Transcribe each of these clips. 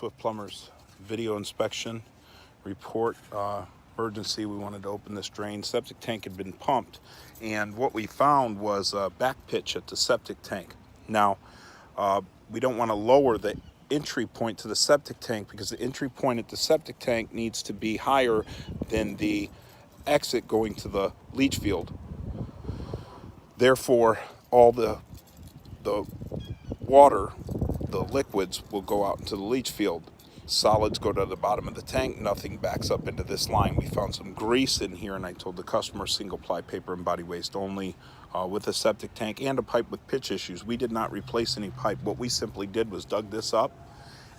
with Plumbers. Video inspection report, emergency. We wanted to open this drain. Septic tank had been pumped, and what we found was a back pitch at the septic tank. Now, we don't want to lower the entry point to the septic tank because the entry point at the septic tank needs to be higher than the exit going to the leach field. Therefore, all the water, the liquids, will go out into the leach field. Solids go to the bottom of the tank. Nothing backs up into this line. We found some grease in here, and I told the customer single ply paper and body waste only with a septic tank and a pipe with pitch issues. We did not replace any pipe. What we simply did was dug this up,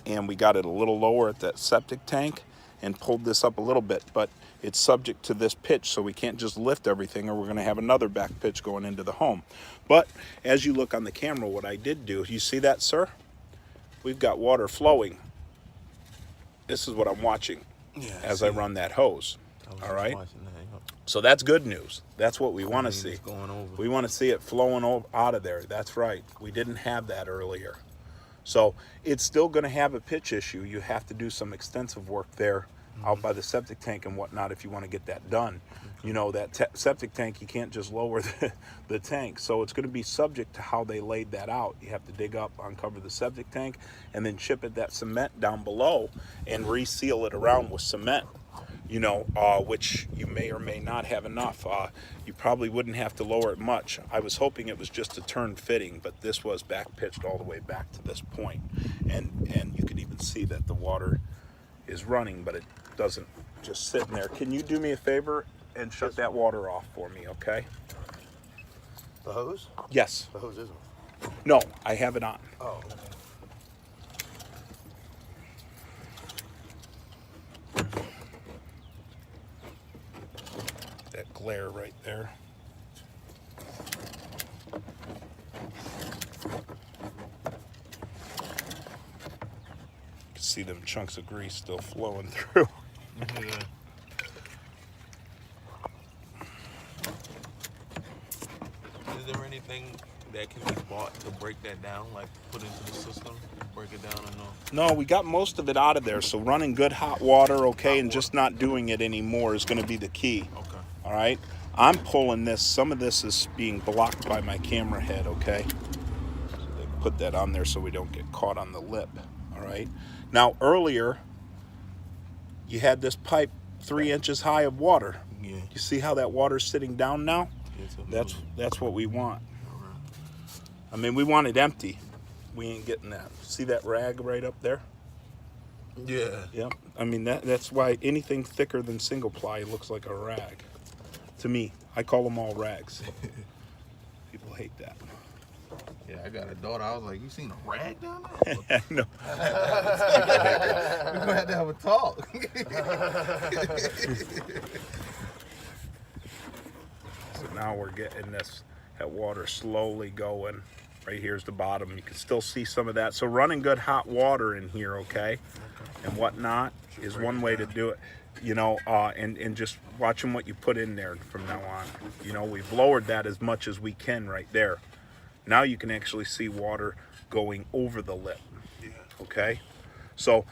and we got it a little lower at that septic tank and pulled this up a little bit, but it's subject to this pitch, so we can't just lift everything or we're going to have another back pitch going into the home. But as you look on the camera, what I did do, you see that, sir? We've got water flowing. This is what I'm watching as I run that hose. All right? So that's good news. That's what we want to see. We want to see it flowing out of there. That's right. We didn't have that earlier. So it's still going to have a pitch issue. You have to do some extensive work there out by the septic tank and whatnot if you want to get that done. You know, that septic tank, you can't just lower the tank. So it's going to be subject to how they laid that out. You have to dig up, uncover the septic tank, and then chip it that cement down below and reseal it around with cement. You know, which you may or may not have enough. You probably wouldn't have to lower it much. I was hoping it was just a turn fitting, but this was back pitched all the way back to this point. And you can even see that the water is running, but it doesn't just sit in there. Can you do me a favor and shut that water off for me, okay? The hose? Yes. The hose isn't. No, I have it on. Oh, okay. That glare right there. You can see them chunks of grease still flowing through. Yeah. Is there anything that can be bought to break that down, like put into the system, break it down or no? No, we got most of it out of there, so running good hot water, okay, and just not doing it anymore is going to be the key. Okay. All right, I'm pulling this. Some of this is being blocked by my camera head, okay? So they put that on there so we don't get caught on the lip, all right? Now, earlier, you had this pipe 3 inches high of water. Yeah. You see how that water's sitting down now? Yeah, That's what we want. all right. I mean, we want it empty. We ain't getting that. See that rag right up there? Yeah. Yep. I mean, that's why anything thicker than single ply looks like a rag. To me, I call them all rags. People hate that. Yeah, I got a daughter. I was like, you seen a rag down there? I know. We're gonna have to have a talk. So now we're getting that water slowly going. Right here's the bottom. You can still see some of that. So running good hot water in here, okay, and whatnot is one way to do it. You know, and just watching what you put in there from now on. You know, we've lowered that as much as we can right there. Now you can actually see water going over the lip. Yeah. Okay, so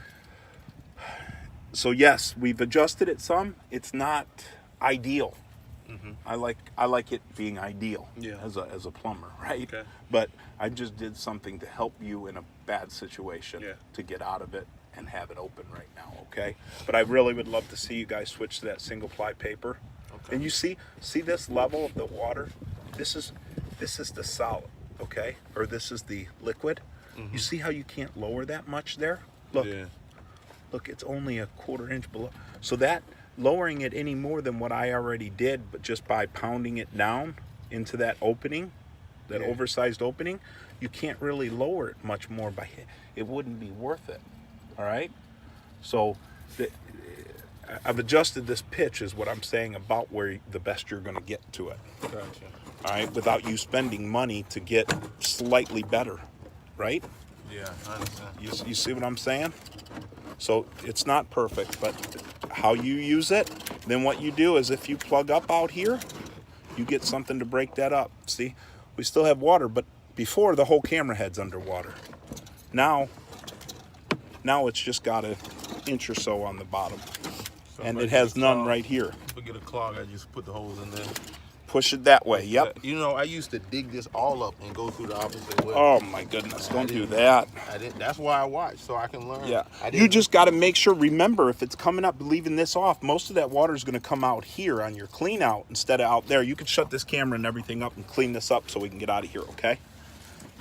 yes, we've adjusted it some. It's not ideal. Mm-hmm. I like it being ideal. Yeah. As a plumber, right? Okay. But I just did something to help you in a bad situation Yeah. to get out of it and have it open right now, okay? But I really would love to see you guys switch to that single ply paper. Okay. And you see this level of the water? This is the solid, okay? Or this is the liquid. Mm-hmm. You see how you can't lower that much there? Look. Yeah. Look, it's only a 1/4 inch below. So that lowering it any more than what I already did, but just by pounding it down into that opening, that oversized opening, you can't really lower it much more it wouldn't be worth it. All right? So I've adjusted this pitch is what I'm saying about where the best you're going to get to it. Gotcha. All right? Without you spending money to get slightly better, right? Yeah, I understand. You see what I'm saying? So it's not perfect, but how you use it, then what you do is if you plug up out here, you get something to break that up. See, we still have water, but before the whole camera head's underwater. Now Now it's just got an inch or so on the bottom. So And if I it get has a none clog- right here. If I get a clog, I just put the holes in there. Push it that way. Yep. You know, I used to dig this all up and go through the opposite way. Oh my goodness, I don't do didn't- that. I didn't. That's why I watch, so I can learn. Yeah. I You didn't- just got to make sure, remember, if it's coming up, leaving this off, most of that water is going to come out here on your clean out instead of out there. You can shut this camera and everything up and clean this up so we can get out of here, okay?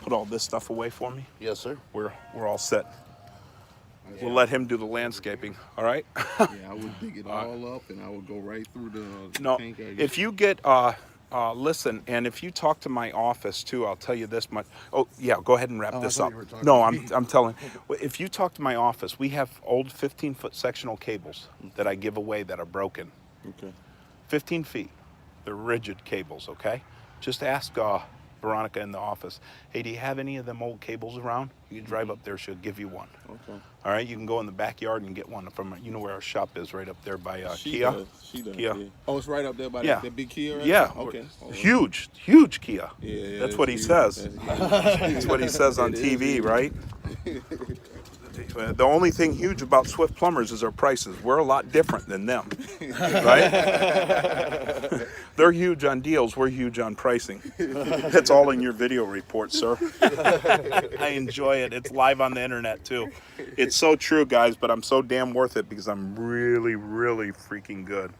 Put all this stuff away for me. Yes, sir. We're all set. We'll let him do the landscaping, all right? Yeah, I would dig it all up, and I would go right through the No, tank. if you get, listen, and if you talk to my office too, I'll tell you this much. Oh, yeah, go ahead and wrap I this thought up. you were talking No, to I'm me. telling. If you talk to my office, we have old 15-foot sectional cables that I give away that are broken. Okay. 15 feet. They're rigid cables, okay? Just ask Veronica in the office, hey, do you have any of them old cables around? You can drive up there, she'll give you one. Okay. All right, you can go in the backyard and get one from, you know where our shop is, right up there by She Kia? does. She does. Kia. Yeah. Oh, it's right up there by Yeah. that big Kia. Right Yeah, there? Okay. Oh, huge Kia. Yeah, That's what he huge. says. That's huge. That's what he says on It is TV, huge. right? The only thing huge about Swift Plumbers is our prices. We're a lot different than them, right? They're huge on deals. We're huge on pricing. It's all in your video report, sir. I enjoy it. It's live on the internet, too. It's so true, guys, but I'm so damn worth it because I'm really, really freaking good.